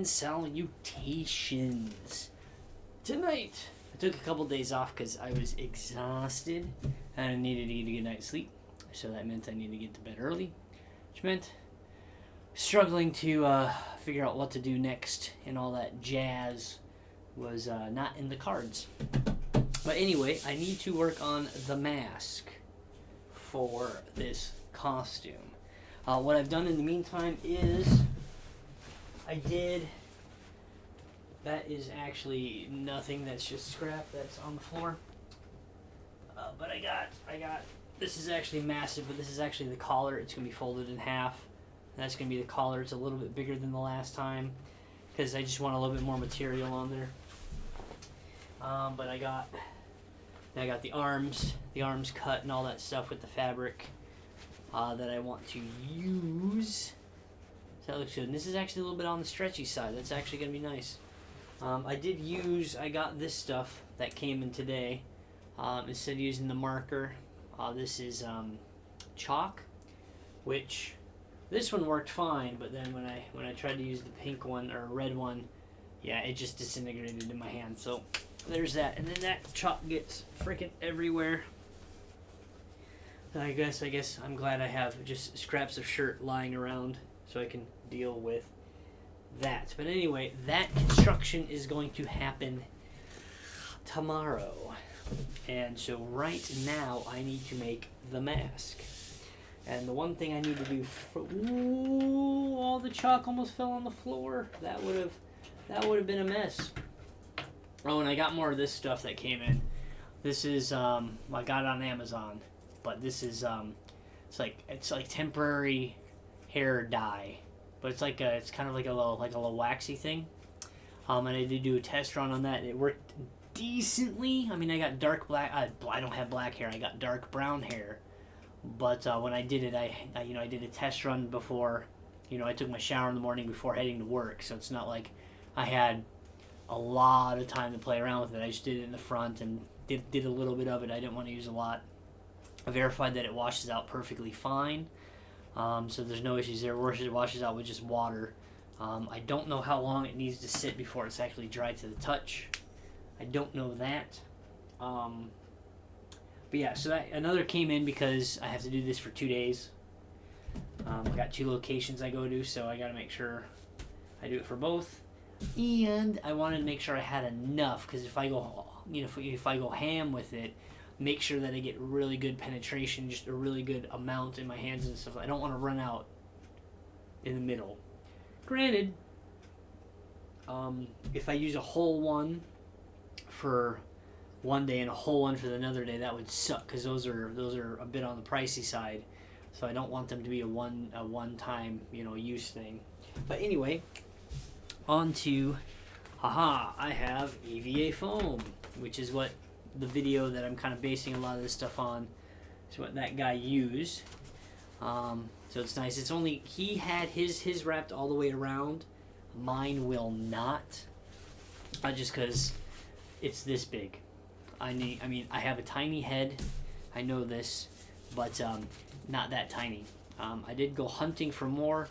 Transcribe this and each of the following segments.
salutations. Tonight, I took a couple days off because I was exhausted and I needed to get a good night's sleep. So that meant I needed to get to bed early, which meant struggling to figure out what to do next and all that jazz was not in the cards. But anyway, I need to work on the mask for this costume. What I've done in the meantime is that is actually nothing, that's just scrap that's on the floor. But I got, this is actually massive, but this is actually the collar. It's going to be folded in half. That's going to be the collar. It's a little bit bigger than the last time because I just want a little bit more material on there. But I got the arms cut and all that stuff with the fabric that I want to use. So that looks good. And this is actually a little bit on the stretchy side. That's actually going to be nice. I got this stuff that came in today. Instead of using the marker, this is chalk, which this one worked fine, but then when I tried to use the pink one or red one, yeah, it just disintegrated in my hand. So there's that, and then that chalk gets freaking everywhere. I guess I'm glad I have just scraps of shirt lying around so I can deal with that. But anyway, that construction is going to happen tomorrow. And so right now I need to make the mask. And the one thing I need to do ooh, all the chalk almost fell on the floor. That would have been a mess. Oh, and I got more of this stuff that came in. This is I got it on Amazon, but this is it's like temporary hair dye, but it's kind of like a little waxy thing. And I did do a test run on that. It worked decently. I mean, I got dark black. I don't have black hair. I got dark brown hair. But when I did it, I did a test run before. I took my shower in the morning before heading to work, so it's not like I had a lot of time to play around with it. I just did it in the front and did a little bit of it. I didn't want to use a lot. I verified that it washes out perfectly fine, so there's no issues there. It washes out with just water. I don't know how long it needs to sit before it's actually dry to the touch. I don't know that. But yeah, so another came in because I have to do this for 2 days. I got 2 locations I go to, so I got to make sure I do it for both. And I wanted to make sure I had enough, because if I go, if I go ham with it, make sure that I get really good penetration, just a really good amount in my hands and stuff. I don't want to run out in the middle. Granted, if I use a whole one for one day and a whole one for another day, that would suck, because those are a bit on the pricey side. So I don't want them to be a one-time use thing. But anyway, on to I have EVA foam, which is what the video that I'm kind of basing a lot of this stuff on. It's what that guy used. So it's nice. It's only, he had his wrapped all the way around. Mine will not. Just because it's this big. I I have a tiny head. I know this, but not that tiny. I did go hunting for more.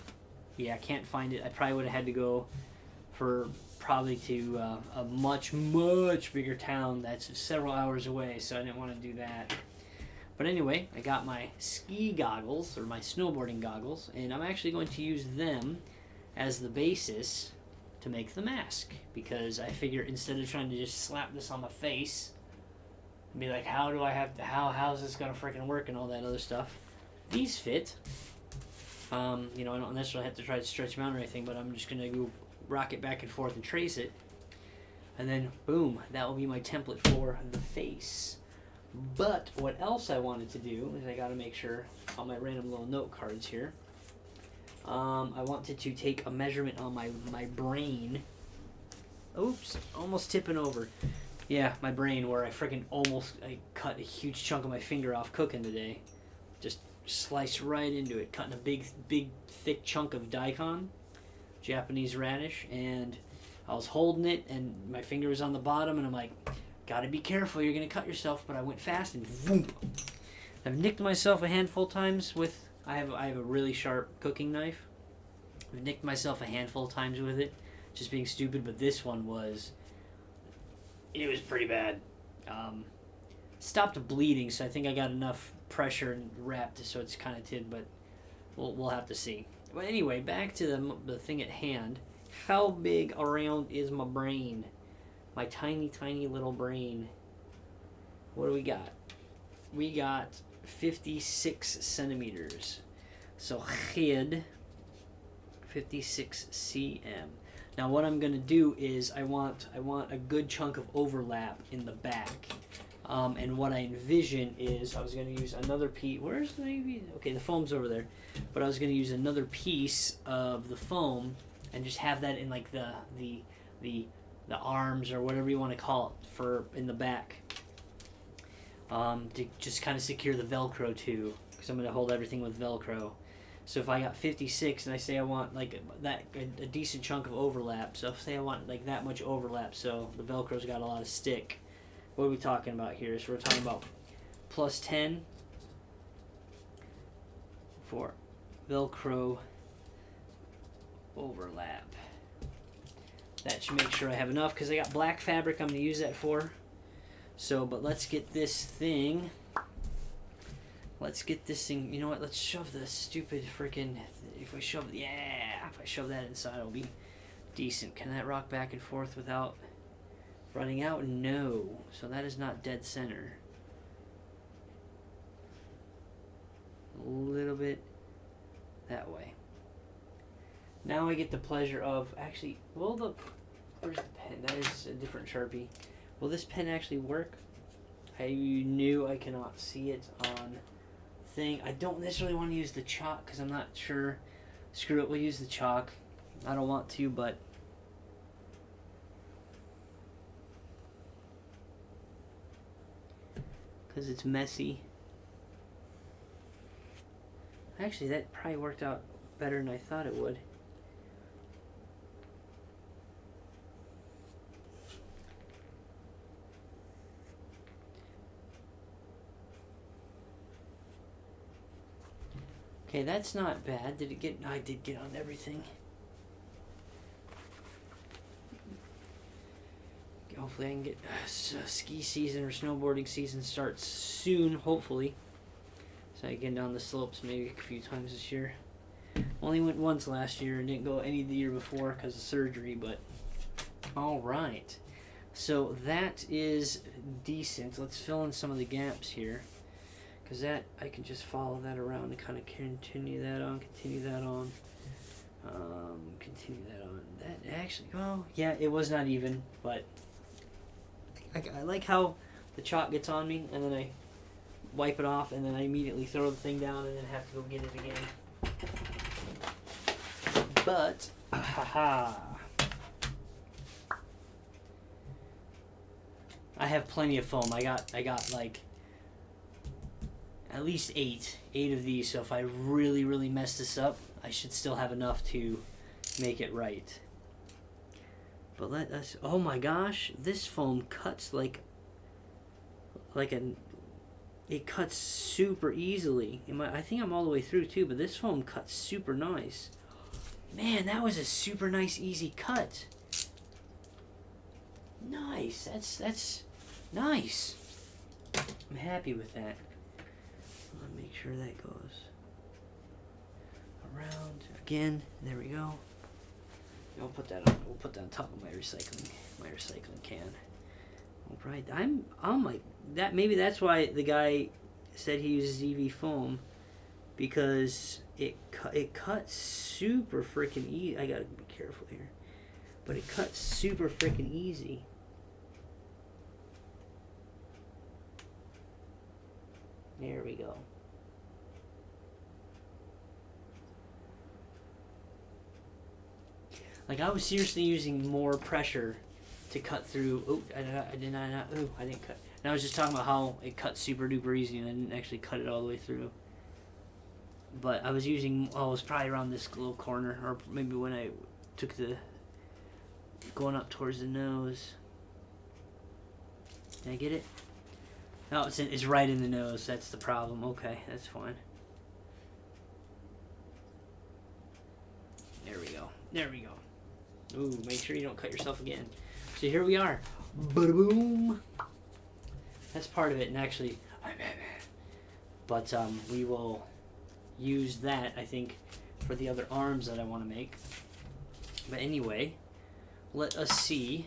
Yeah, I can't find it. I probably would have had to go to a much bigger town that's several hours away, so I didn't want to do that. But anyway, I got my ski goggles, or my snowboarding goggles, and I'm actually going to use them as the basis to make the mask, because I figure instead of trying to just slap this on my face and be like, how's this gonna freaking work and all that other stuff, these fit. I don't necessarily have to try to stretch them out or anything, but I'm just gonna go rock it back and forth and trace it, and then boom, that will be my template for the face. But what else I wanted to do is I got to make sure on my random little note cards here, I wanted to take a measurement on my brain. Oops, almost tipping over. Yeah, my brain, where I cut a huge chunk of my finger off cooking today. Just sliced right into it, cutting a big thick chunk of daikon, Japanese radish, and I was holding it and my finger was on the bottom, and I'm like, gotta be careful, you're gonna cut yourself. But I went fast and boom. I've nicked myself a handful of times with, I have a really sharp cooking knife. I've nicked myself a handful of times with it, just being stupid, but this one it was pretty bad. Stopped bleeding, so I think I got enough pressure and wrapped so it's kind of tid, but we'll have to see. But anyway, back to the thing at hand. How big around is my brain? My tiny, tiny little brain. What do we got? We got 56 centimeters. So head 56 cm. Now what I'm gonna do is I want a good chunk of overlap in the back. And what I envision is I was going to use another piece. Where's maybe? Okay, the foam's over there. But I was going to use another piece of the foam and just have that in like the arms or whatever you want to call it for in the back. To just kind of secure the Velcro too, because I'm going to hold everything with Velcro. So if I got 56 and I say I want like a decent chunk of overlap, so say I want like that much overlap, so the Velcro's got a lot of stick. What are we talking about here? So we're talking about plus 10 for Velcro overlap. That should make sure I have enough because I got black fabric I'm going to use that for. So, but let's get this thing. You know what? Let's shove the stupid freaking. If I shove that inside, it'll be decent. Can that rock back and forth without running out? No. So that is not dead center. A little bit that way. Now I get the pleasure of actually. Where's the pen? That is a different Sharpie. Will this pen actually work? I knew I cannot see it on thing. I don't necessarily want to use the chalk because I'm not sure. Screw it. We'll use the chalk. I don't want to, but. Because it's messy. Actually, that probably worked out better than I thought it would. Okay, that's not bad. Did it get... I did get on everything. Hopefully I can get ski season or snowboarding season starts soon, hopefully. So I can get down the slopes maybe a few times this year. Only went once last year and didn't go any the year before because of surgery, but alright. So that is decent. Let's fill in some of the gaps here. Because that, I can just follow that around and kind of continue that on, continue that on. That actually, well, yeah, it was not even, but I like how the chalk gets on me and then I wipe it off and then I immediately throw the thing down and then have to go get it again. But, I have plenty of foam. I got like at least eight of these, so if I really, really mess this up, I should still have enough to make it right. But let us, oh my gosh, this foam cuts it cuts super easily. I think I'm all the way through too, but this foam cuts super nice. Man, that was a super nice, easy cut. Nice, that's nice. I'm happy with that. Let me make sure that goes around again. There we go. We'll put that on. We'll put that on top of my recycling can. All right. I'm like that. Maybe that's why the guy said he uses EV foam, because it cuts super freaking easy. I gotta be careful here, but it cuts super freaking easy. There we go. Like, I was seriously using more pressure to cut through. Oh, I did not. Oh, I didn't cut. And I was just talking about how it cut super duper easy, and I didn't actually cut it all the way through. But I was using. Oh, it was probably around this little corner, or maybe when I took going up towards the nose. Did I get it? No, it's right in the nose. That's the problem. Okay, that's fine. There we go. There we go. Ooh, make sure you don't cut yourself again. So here we are. Ba-boom. That's part of it, and actually, but we will use that, I think, for the other arms that I want to make. But anyway, let us see.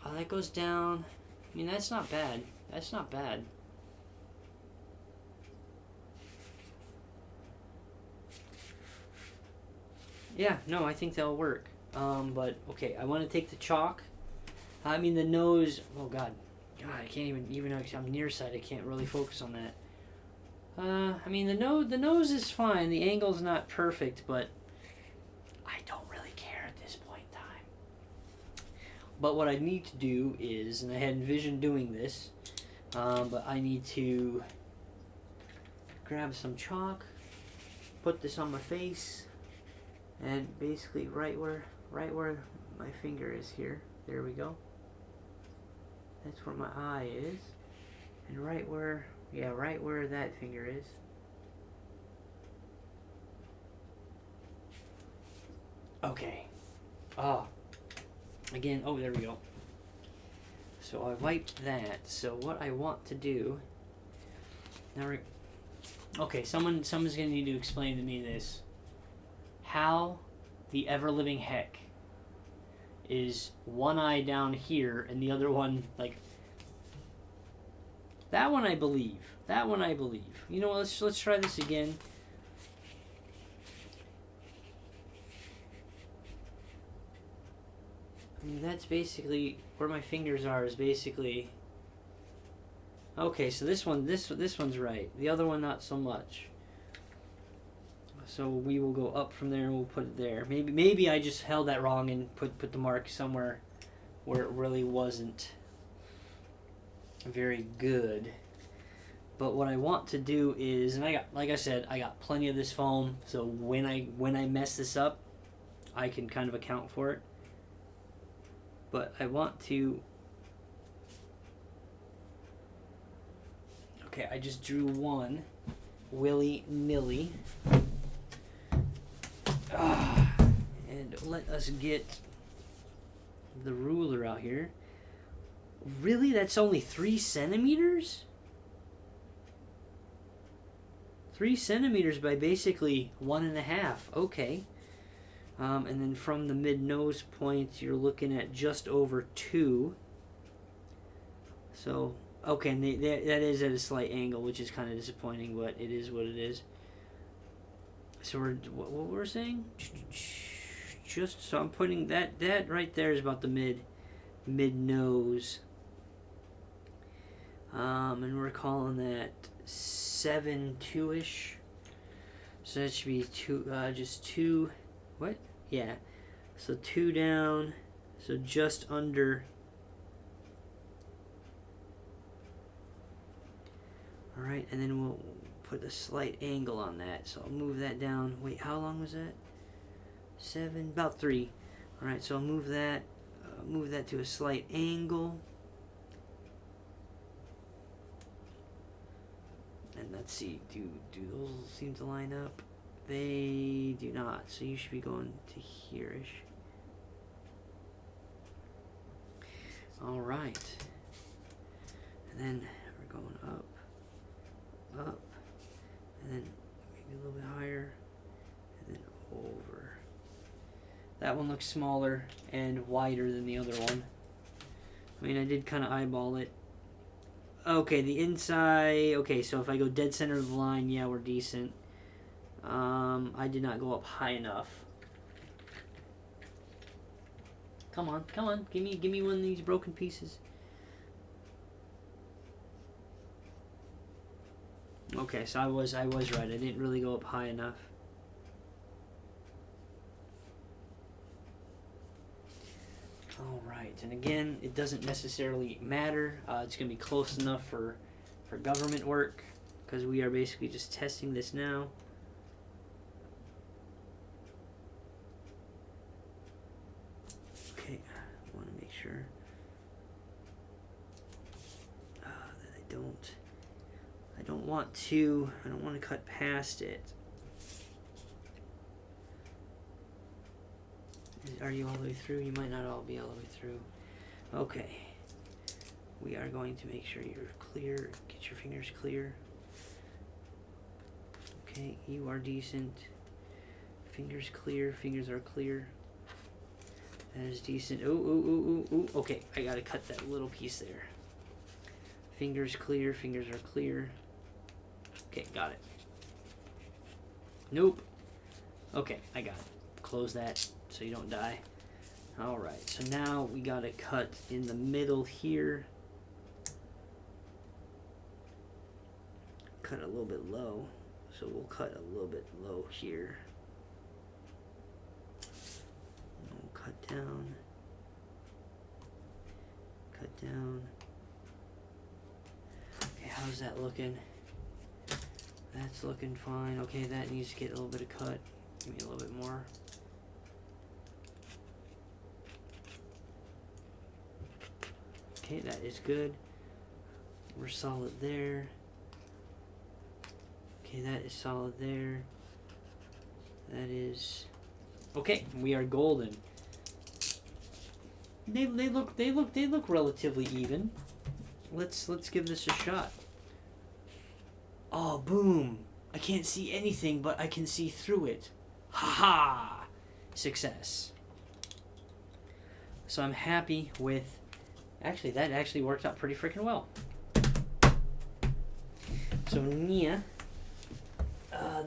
Oh, that goes down. I mean, that's not bad. That's not bad. Yeah, no, I think that'll work. But, okay, I want to take the chalk. I mean, the nose... Oh, God. God, I can't even though I'm nearsighted, I can't really focus on that. I mean, the nose is fine. The angle's not perfect, but I don't really care at this point in time. But what I need to do is, and I had envisioned doing this, but I need to grab some chalk, put this on my face, and basically right where my finger is here. There we go. That's where my eye is, and right where that finger is. Okay. Again, oh, there we go. So I wiped that. So what I want to do now, okay, someone's gonna need to explain to me this. How the ever-living heck is one eye down here and the other one, like, that one I believe. That one I believe. You know what, let's try this again. I mean, that's basically where my fingers are, is basically... Okay, so this one's right. The other one not so much. So we will go up from there and we'll put it there. Maybe I just held that wrong and put the mark somewhere where it really wasn't very good. But what I want to do is, and like I said, I got plenty of this foam, so when I mess this up, I can kind of account for it. But I want to... Okay, I just drew one willy-nilly. And let us get the ruler out here. Really? That's only 3 centimeters? 3 centimeters by basically 1.5. Okay. And then from the mid-nose point, you're looking at just over 2. So, okay, and that is at a slight angle, which is kind of disappointing, but it is what it is. So what we're saying? Just so I'm putting that right there is about the mid-nose. And we're calling that 7.2-ish. So that should be just 2. What? Yeah. So 2 down. So just under. All right, and then we'll put a slight angle on that. So I'll move that down. Wait, how long was that? 7, about 3. All right, so I'll move that to a slight angle. And let's see, do those seem to line up? They do not, so you should be going to here-ish. All right. And then we're going up, and then maybe a little bit higher, and then over. That one looks smaller and wider than the other one. I mean, I did kind of eyeball it. Okay, the inside, okay, so if I go dead center of the line, yeah, we're decent. I did not go up high enough. Come on, give me one of these broken pieces. Okay, so I was right. I didn't really go up high enough. All right, and again, it doesn't necessarily matter. It's going to be close enough for government work, because we are basically just testing this now. Okay, I want to make sure that I don't want to cut past it. are you all the way through? You might not all be all the way through. Okay. We are going to make sure you're clear. Get your fingers clear. Okay, you are decent. Fingers clear. Fingers are clear. That is decent. Ooh, ooh, ooh, ooh, ooh. Okay, I gotta cut that little piece there. Fingers clear. Fingers are clear. Okay, got it. Nope. Okay, I got it. Close that so you don't die. Alright, so now we gotta cut in the middle here. Cut a little bit low. So we'll cut a little bit low here. And we'll cut down. Cut down. Okay, how's that looking? That's looking fine. Okay, that needs to get a little bit of cut. Give me a little bit more. Okay, that is good. We're solid there. Okay, that is solid there. That is okay. We are golden. They look relatively even. Let's give this a shot. Oh, boom! I can't see anything, but I can see through it. Ha ha! Success. So I'm happy with. Actually, that actually worked out pretty freaking well. So Nia.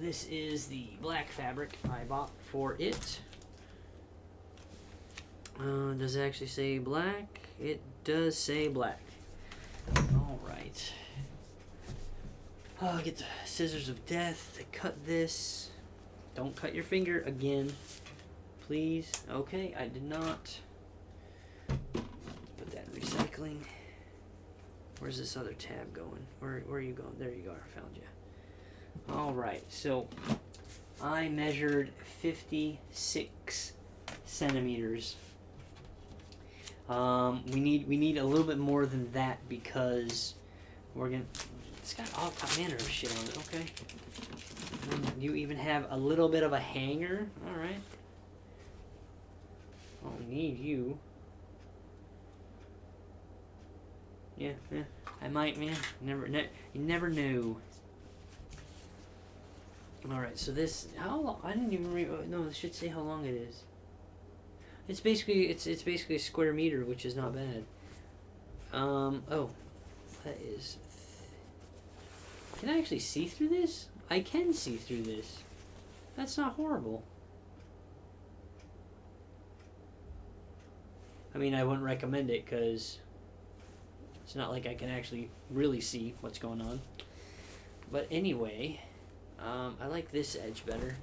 This is the black fabric I bought for it. Does it actually say black? It does say black. Alright. I'll get the scissors of death to cut this. Don't cut your finger again. Please. Okay, I did not. Put that in recycling. Where's this other tab going? Where are you going? There you are. Found you. Alright, so I measured 56 centimeters. We need a little bit more than that because we're gonna. It's got all manner of shit on it. Okay. And you even have a little bit of a hanger. All right. I'll need you. Yeah. I might, man. You never knew. All right. So this. How long? I didn't even read. No, it should say how long it is. It's basically a square meter, which is not bad. Oh, that is. Can I actually see through this? I can see through this. That's not horrible. I mean, I wouldn't recommend it because it's not like I can actually really see what's going on. But anyway, I like this edge better.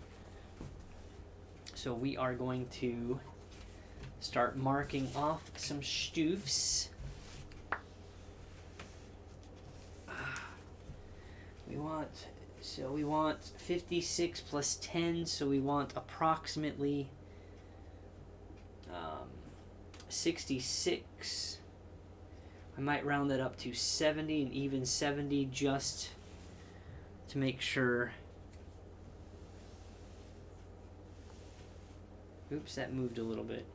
So we are going to start marking off some stoofs. We want 56 plus 10, so we want approximately 66. I might round that up to 70, and even 70 just to make sure. Oops, that moved a little bit.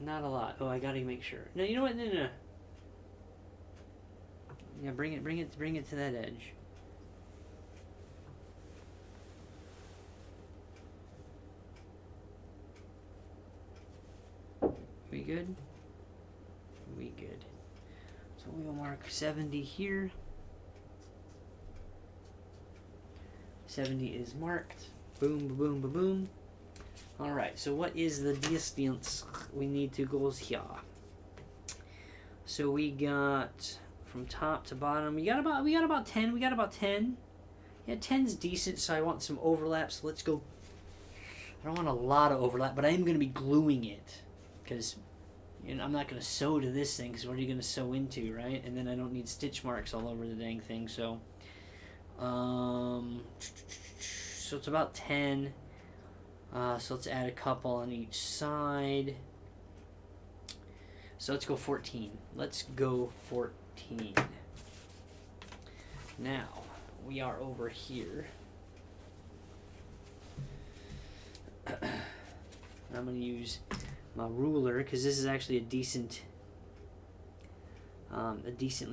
Not a lot. Oh, I gotta make sure. No, you know what? No. Yeah, bring it to that edge. We good? We good. So we'll mark 70 here. 70 is marked. Boom, boom, boom, boom. Alright, so what is the distance we need to go here? So we got from top to bottom. We got about 10. We got about 10. Yeah, 10's decent, so I want some overlap, so let's go. I don't want a lot of overlap, but I am going to be gluing it. Because I'm not going to sew to this thing, because what are you going to sew into, right? And then I don't need stitch marks all over the dang thing, so. So it's about 10. So let's add a couple on each side. So let's go 14. Let's go 14. Now, we are over here. I'm going to use my ruler because this is actually a decently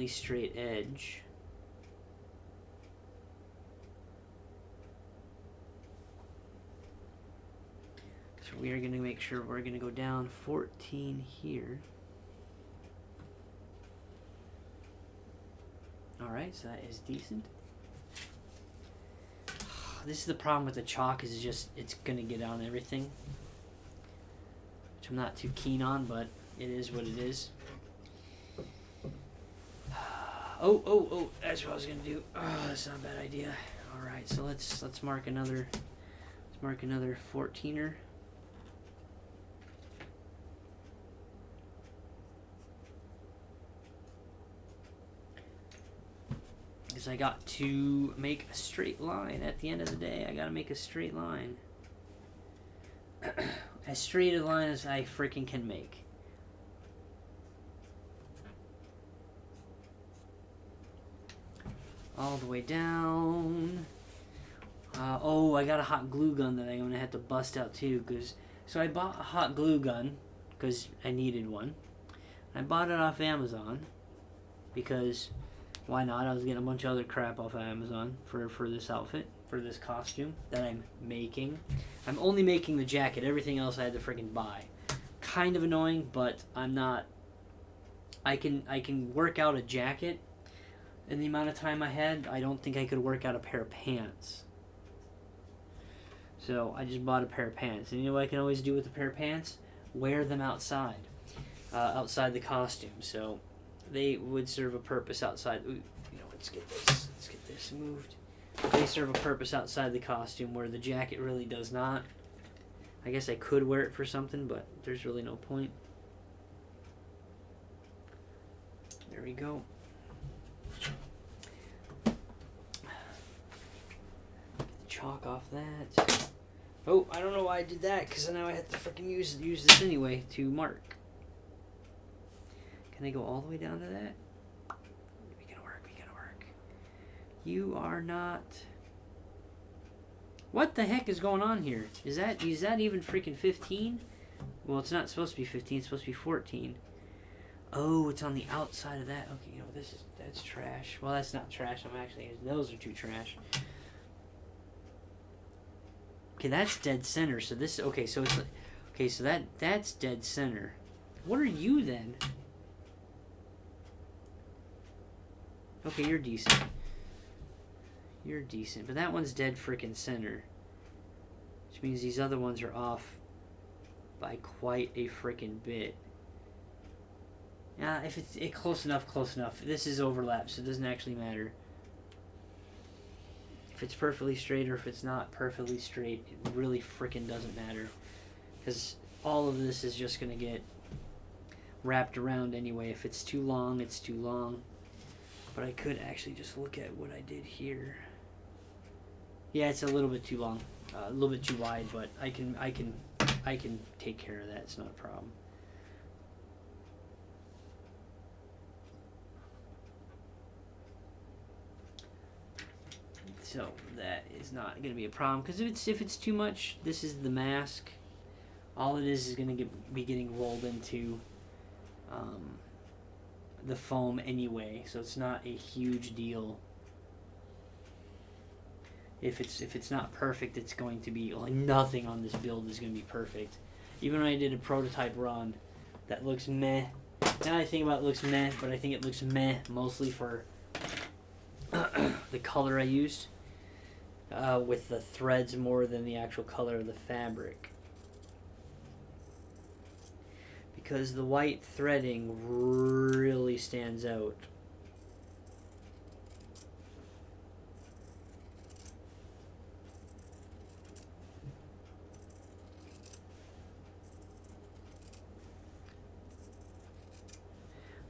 straight edge. So we are going to make sure we're going to go down 14 here. Alright, so that is decent. This is the problem with the chalk, is just it's going to get on everything. Which I'm not too keen on, but it is what it is. Oh, that's what I was going to do. Oh, that's not a bad idea. Alright, so let's mark another 14er. Because I got to make a straight line at the end of the day. I got to make a straight line. As straight a line as I freaking can make. All the way down. Oh, I got a hot glue gun that I'm going to have to bust out too. So I bought a hot glue gun because I needed one. I bought it off Amazon because why not? I was getting a bunch of other crap off of Amazon for this outfit, for this costume that I'm making. I'm only making the jacket. Everything else I had to freaking buy. Kind of annoying, but I'm not. I can work out a jacket in the amount of time I had. I don't think I could work out a pair of pants. So I just bought a pair of pants. And you know what I can always do with a pair of pants? Wear them outside. Outside the costume. So they would serve a purpose outside. Ooh, you know, let's get this moved. They serve a purpose outside the costume where the jacket really does not. I guess I could wear it for something, but there's really no point. There we go. Get the chalk off that. Oh, I don't know why I did that, because now I have to freaking use this anyway to mark. Can I go all the way down to that? We gotta work. You are not... What the heck is going on here? Is that even freaking 15? Well, it's not supposed to be 15, it's supposed to be 14. Oh, it's on the outside of that. Okay, you know, that's trash. Well, that's not trash. Those are too trash. Okay, that's dead center. So this, okay, so it's, okay, so that's dead center. What are you then? Okay, you're decent. You're decent, but that one's dead freaking center. Which means these other ones are off by quite a freaking bit. If it's close enough. This is overlap, so it doesn't actually matter. If it's perfectly straight or if it's not perfectly straight, it really freaking doesn't matter. Because all of this is just going to get wrapped around anyway. If it's too long, it's too long. But I could actually just look at what I did here. Yeah, it's a little bit too long, a little bit too wide, but I can take care of that. It's not a problem. So that is not going to be a problem, because if it's too much, this is the mask. All it is going to be getting rolled into the foam anyway, so it's not a huge deal. If it's not perfect, it's going to be like nothing on this build is going to be perfect. Even when I did a prototype run, that looks meh. Now I think about it, looks meh, but I think it looks meh mostly for the color I used with the threads more than the actual color of the fabric. Because the white threading really stands out.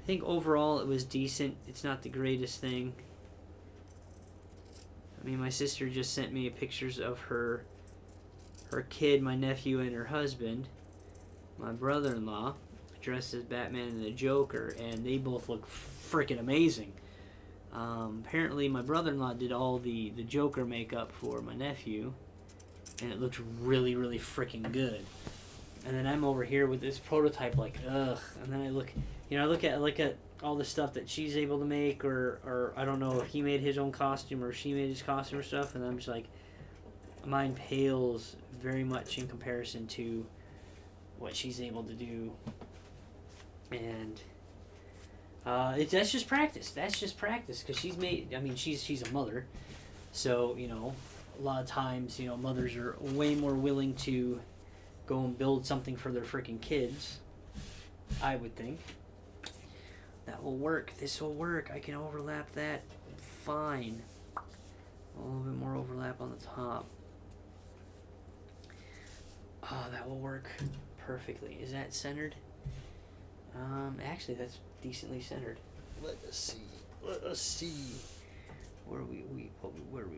I think overall it was decent. It's not the greatest thing. I mean, my sister just sent me pictures of her kid, my nephew, and her husband. My brother-in-law dressed as Batman and the Joker, and they both look freaking amazing. Apparently my brother-in-law did all the Joker makeup for my nephew, and it looked really, really freaking good. And then I'm over here with this prototype, like, ugh. And then I look, I look at all the stuff that she's able to make, or I don't know if he made his own costume or she made his costume or stuff, and I'm just like, mine pales very much in comparison to what she's able to do. And that's just practice. That's just practice, because she's made. I mean, she's a mother, so a lot of times mothers are way more willing to go and build something for their freaking kids. I would think. That will work. This will work. I can overlap that fine. A little bit more overlap on the top. Oh, that will work perfectly. Is that centered? Actually, that's decently centered. Let us see. Where are we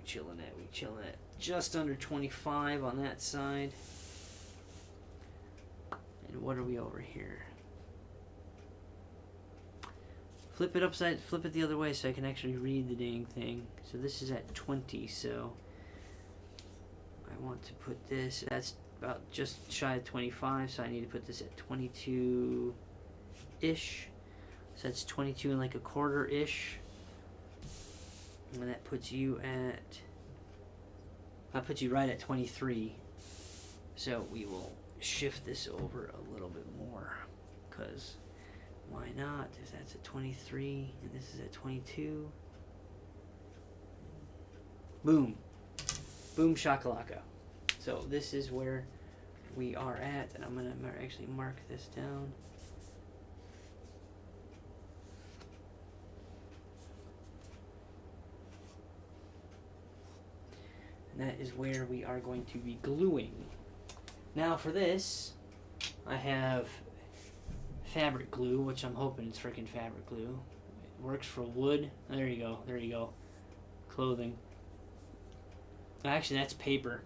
chilling at? We chilling at just under 25 on that side. And what are we over here? Flip it the other way so I can actually read the dang thing. So this is at 20, so I want to put this, that's about just shy of 25, so I need to put this at 22-ish. So that's 22 and like a quarter-ish. And that puts you right at 23. So we will shift this over a little bit more, because why not? If that's at 23 and this is at 22. Boom. Boom shakalaka. So this is where we are at, and I'm going to actually mark this down. And that is where we are going to be gluing. Now for this, I have fabric glue, which I'm hoping it's freaking fabric glue. It works for wood. There you go. There you go. Clothing. Actually, that's paper.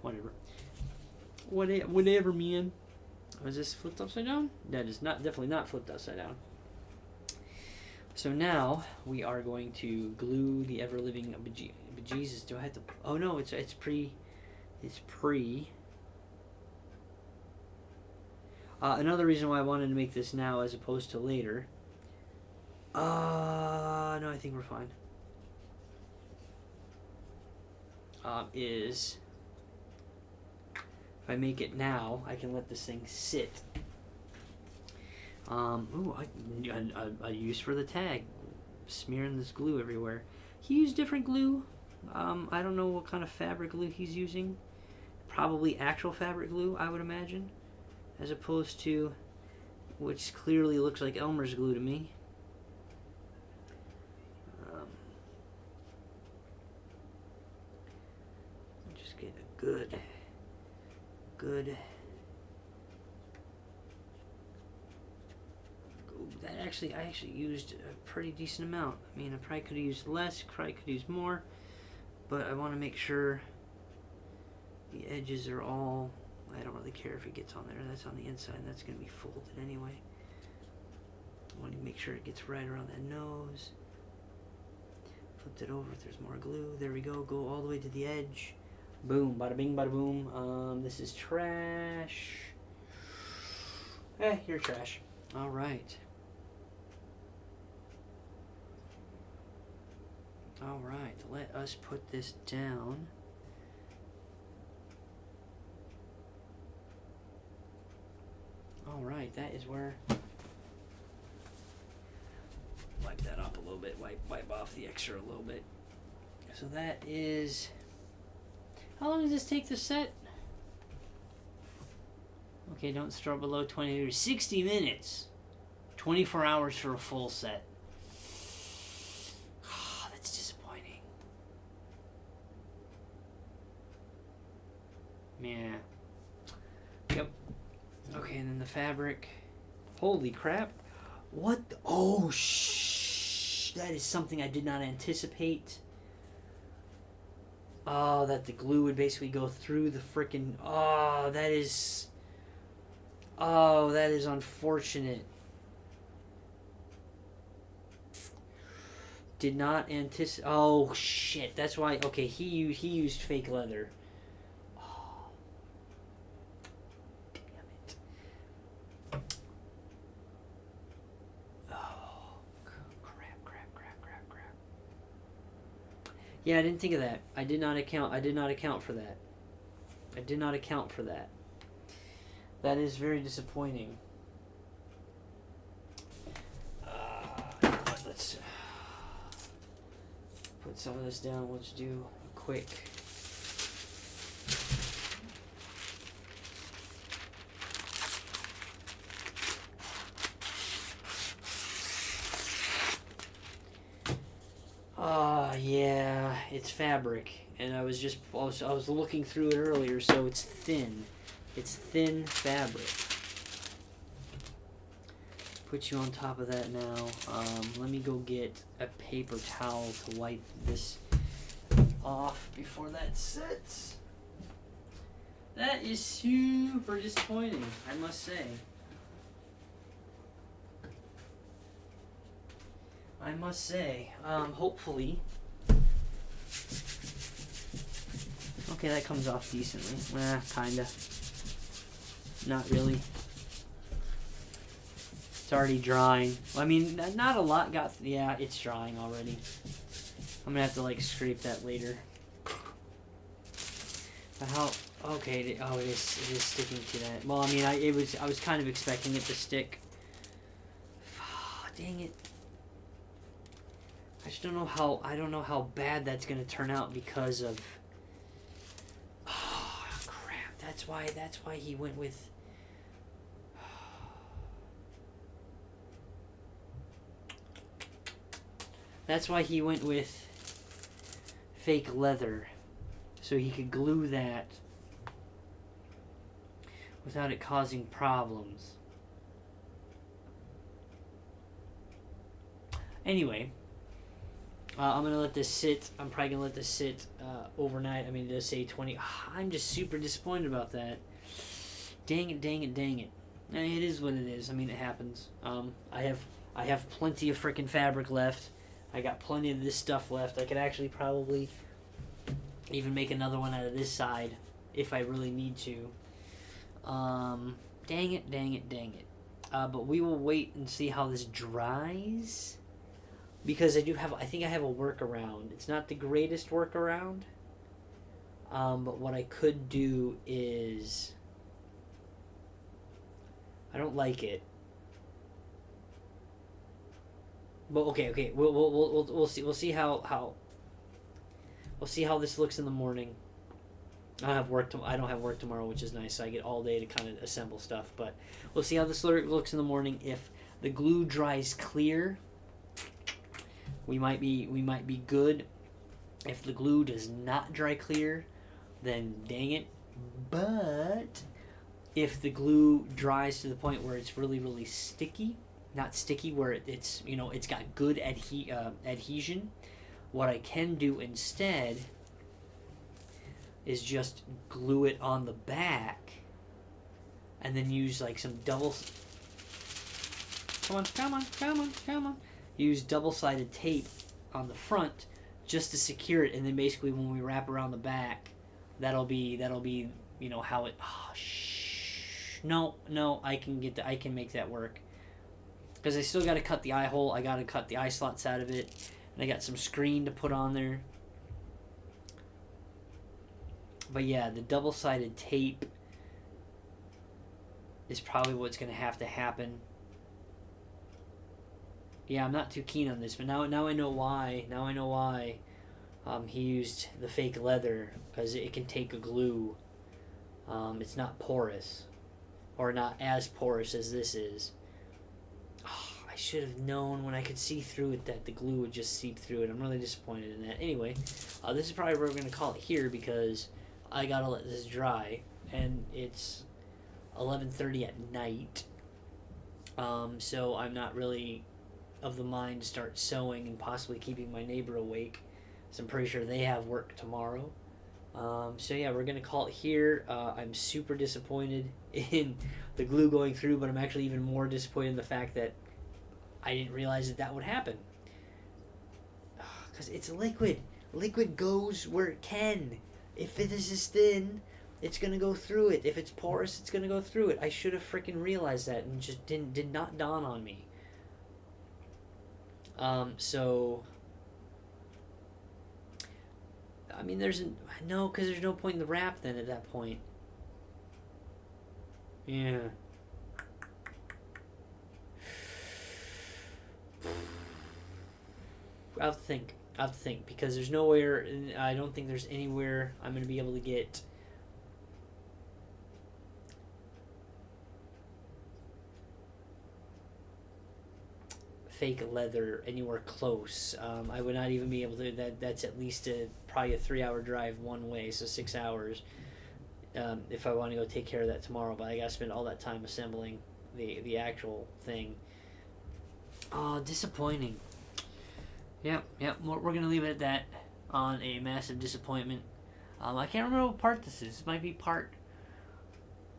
Whatever. Whatever, man. Was this flipped upside down? That is definitely not flipped upside down. So now we are going to glue the ever-living bejesus. Do I have to? Oh no, it's pre. Another reason why I wanted to make this now as opposed to later. No, I think we're fine. Is if I make it now, I can let this thing sit. A use for the tag. Smearing this glue everywhere. He used different glue. I don't know what kind of fabric glue he's using. Probably actual fabric glue, I would imagine. As opposed to, which clearly looks like Elmer's glue to me. Just get a good. I actually used a pretty decent amount. I mean, I probably could have used less, probably could use more, but I want to make sure the edges are all. I don't really care if it gets on there. That's on the inside, and that's going to be folded anyway. I want to make sure it gets right around that nose. Flipped it over if there's more glue. There we go. Go all the way to the edge. Boom. Bada bing, bada boom. This is trash. You're trash. All right. All right. Let us put this down. Alright, that is where. Wipe that up a little bit, wipe off the extra a little bit. So that is. How long does this take to set? Okay, don't store below 20 degrees. 60 minutes. 24 hours for a full set. Oh, that's disappointing. Yeah. Yep. Okay, and then the fabric. Holy crap. What? Oh, that is something I did not anticipate. Oh, that the glue would basically go through the frickin'. Oh, that is. Oh, that is unfortunate. Did not anticipate. Oh shit! That's why. Okay, he used fake leather. Oh, damn it! Oh, crap! Yeah, I didn't think of that. I did not account for that. That is very disappointing. Let's put some of this down. Let's do a quick. Yeah, it's fabric, and I was looking through it earlier, so it's thin. It's thin fabric. Put you on top of that now. Let me go get a paper towel to wipe this off before that sets. That is super disappointing, I must say. Hopefully. Okay, that comes off decently. Kinda. Not really. It's already drying. I mean, not a lot got... Yeah, it's drying already. I'm gonna have to, like, scrape that later. But how... Okay, oh, it is sticking to that. Well, I mean, I was kind of expecting it to stick. Oh, dang it. I don't know how bad that's gonna turn out because of... Oh, crap. That's why he went with... That's why he went with fake leather, so he could glue that without it causing problems. Anyway, I'm gonna let this sit. I'm probably gonna let this sit overnight. I mean, just say 20. I'm just super disappointed about that. Dang it. It is what it is. I mean, it happens. I have plenty of freaking fabric left. I got plenty of this stuff left. I could actually probably even make another one out of this side if I really need to. Dang it. But we will wait and see how this dries. Because I think I have a workaround. It's not the greatest workaround. But what I could do is... I don't like it. But okay. We'll see how this looks in the morning. I don't have work tomorrow, which is nice. So I get all day to kind of assemble stuff. But we'll see how this looks in the morning. If the glue dries clear, we might be good. If the glue does not dry clear, then dang it. But if the glue dries to the point where it's really, really sticky, not sticky where it's got good adhesion, what I can do instead is just glue it on the back and then use like some come on, use double-sided tape on the front just to secure it, and then basically when we wrap around the back, that'll be how it... No, I can make that work. Because I still got to cut the eye hole. I got to cut the eye slots out of it. And I got some screen to put on there. But yeah, the double-sided tape is probably what's going to have to happen. Yeah, I'm not too keen on this. But now I know why. He used the fake leather. Because it can take a glue. It's not porous. Or not as porous as this is. I should have known when I could see through it that the glue would just seep through it. I'm really disappointed in that. Anyway, this is probably where we're going to call it here because I got to let this dry. And it's 11:30 at night. So I'm not really of the mind to start sewing and possibly keeping my neighbor awake. So I'm pretty sure they have work tomorrow. So yeah, we're going to call it here. I'm super disappointed in the glue going through, but I'm actually even more disappointed in the fact that I didn't realize that would happen. Because it's liquid. Liquid goes where it can. If it is thin, it's going to go through it. If it's porous, it's going to go through it. I should have freaking realized that and just did not dawn on me. So... I mean, no, because there's no point in the wrap then at that point. Yeah. I'll have to think because there's nowhere. I don't think there's anywhere I'm going to be able to get fake leather anywhere close. I would not even be able to. That's at least probably a 3-hour drive one way, so 6 hours. If I want to go take care of that tomorrow, but I gotta spend all that time assembling the actual thing. Oh, disappointing. Yep. We're gonna leave it at that on a massive disappointment. I can't remember what part this is. This might be part.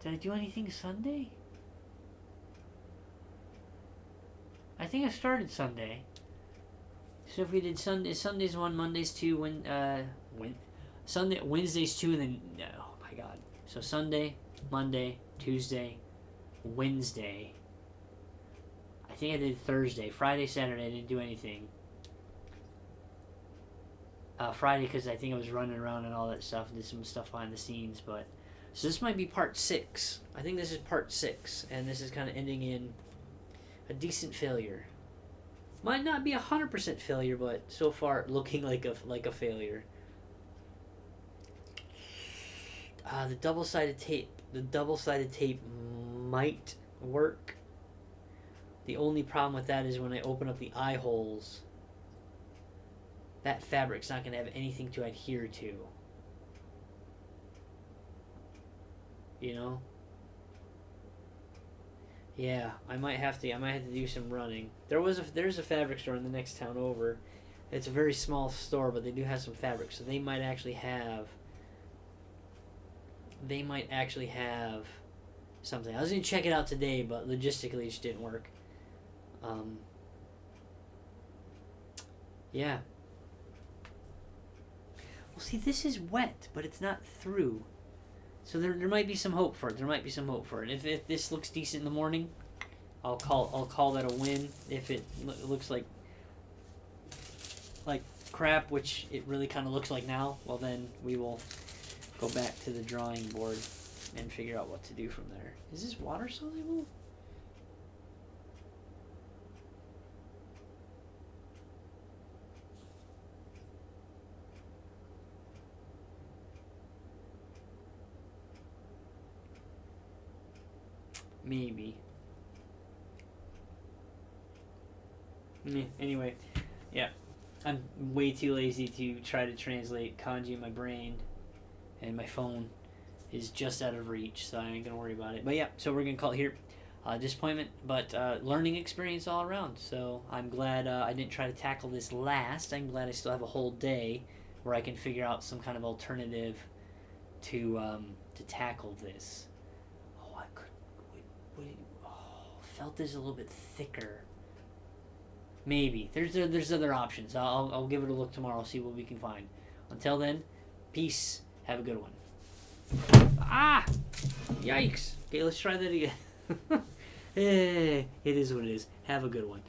Did I do anything Sunday? I think I started Sunday. So if we did Sunday's 1, Monday's 2, Wednesday's 2, and then oh my god. So Sunday, Monday, Tuesday, Wednesday. I think I did Thursday, Friday, Saturday. I didn't do anything. Friday because I think I was running around and all that stuff, and did some stuff behind the scenes. But so this might be part 6. I think this is part 6, and this is kind of ending in a decent failure. Might not be 100% failure, but so far looking like a failure. The double-sided tape might work. The only problem with that is when I open up the eye holes, that fabric's not going to have anything to adhere to. You know? Yeah, I might have to do some running. There's a fabric store in the next town over. It's a very small store, but they do have some fabric, so they might actually have something. I was gonna check it out today, but logistically it just didn't work. Yeah. Well, see, this is wet, but it's not through. So there might be some hope for it. If this looks decent in the morning, I'll call that a win. If it looks like crap, which it really kind of looks like now, well then we will go back to the drawing board and figure out what to do from there. Is this water soluble? Maybe. Anyway, yeah. I'm way too lazy to try to translate kanji in my brain, and my phone is just out of reach, so I ain't gonna worry about it. But yeah, so we're gonna call it here. Disappointment, but learning experience all around. So I'm glad I didn't try to tackle this last. I'm glad I still have a whole day where I can figure out some kind of alternative to tackle this. Oh, I could. Felt this a little bit thicker. Maybe there's other options. I'll give it a look tomorrow. See what we can find. Until then, peace. Have a good one. Ah! Yikes. Okay, let's try that again. It is what it is. Have a good one.